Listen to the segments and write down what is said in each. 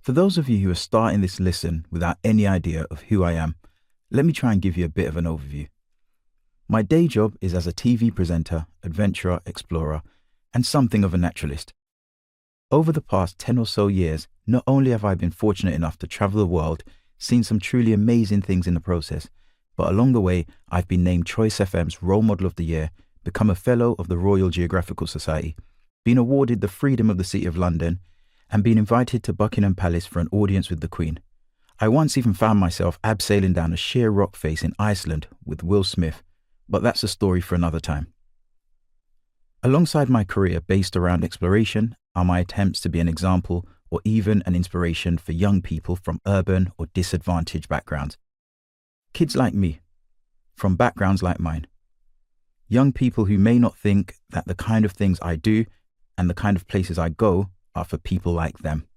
For those of you who are starting this listen without any idea of who I am, let me try and give you a bit of an overview. My day job is as a TV presenter, adventurer, explorer, and something of a naturalist. Over the past 10 or so years, not only have I been fortunate enough to travel the world, seen some truly amazing things in the process, but along the way, I've been named Choice FM's Role Model of the Year, become a Fellow of the Royal Geographical Society, been awarded the Freedom of the City of London, and been invited to Buckingham Palace for an audience with the Queen. I once even found myself abseiling down a sheer rock face in Iceland with Will Smith, but that's a story for another time. Alongside my career based around exploration are my attempts to be an example or even an inspiration for young people from urban or disadvantaged backgrounds. Kids like me, from backgrounds like mine. Young people who may not think that the kind of things I do and the kind of places I go are for people like them.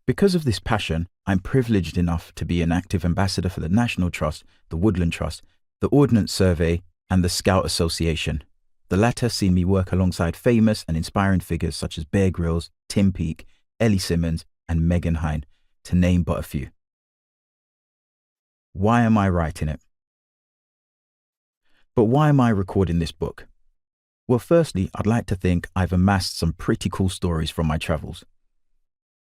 Because of this passion, I'm privileged enough to be an active ambassador for the National Trust, the Woodland Trust, the Ordnance Survey, and the Scout Association. The latter seen me work alongside famous and inspiring figures such as Bear Grylls, Tim Peake, Ellie Simmons, and Megan Hine, to name but a few. Why am I writing it? But why am I recording this book? Well, firstly, I'd like to think I've amassed some pretty cool stories from my travels.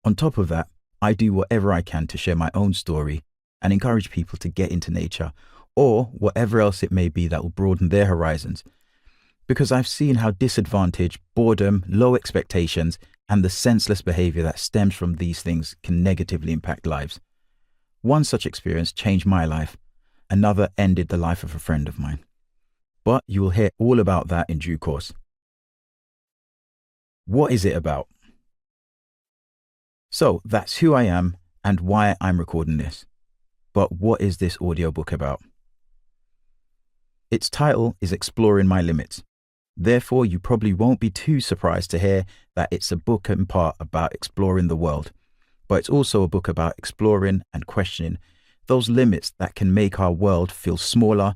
On top of that, I do whatever I can to share my own story and encourage people to get into nature or whatever else it may be that will broaden their horizons. Because I've seen how disadvantage, boredom, low expectations, and the senseless behavior that stems from these things can negatively impact lives. One such experience changed my life. Another ended the life of a friend of mine. But you will hear all about that in due course. What is it about? So that's who I am and why I'm recording this. But what is this audiobook about? Its title is Exploring My Limits. Therefore, you probably won't be too surprised to hear that it's a book in part about exploring the world, but it's also a book about exploring and questioning those limits that can make our world feel smaller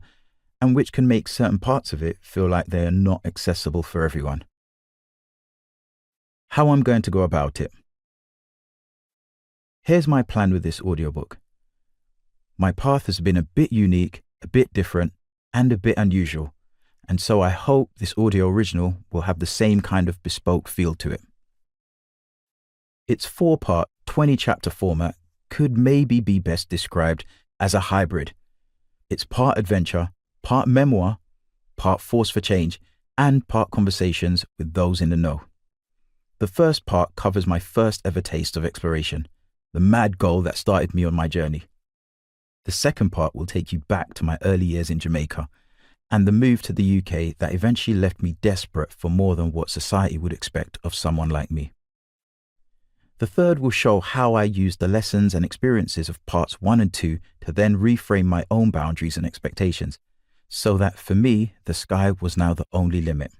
and which can make certain parts of it feel like they are not accessible for everyone. How I'm going to go about it. Here's my plan with this audiobook. My path has been a bit unique, a bit different, and a bit unusual, and so I hope this audio original will have the same kind of bespoke feel to it. Its 4-part, 20-chapter format could maybe be best described as a hybrid. It's part adventure, part memoir, part force for change, and part conversations with those in the know. The first part covers my first ever taste of exploration, the mad goal that started me on my journey. The second part will take you back to my early years in Jamaica and the move to the UK that eventually left me desperate for more than what society would expect of someone like me. The third will show how I used the lessons and experiences of parts 1 and 2 to then reframe my own boundaries and expectations, so that for me, the sky was now the only limit.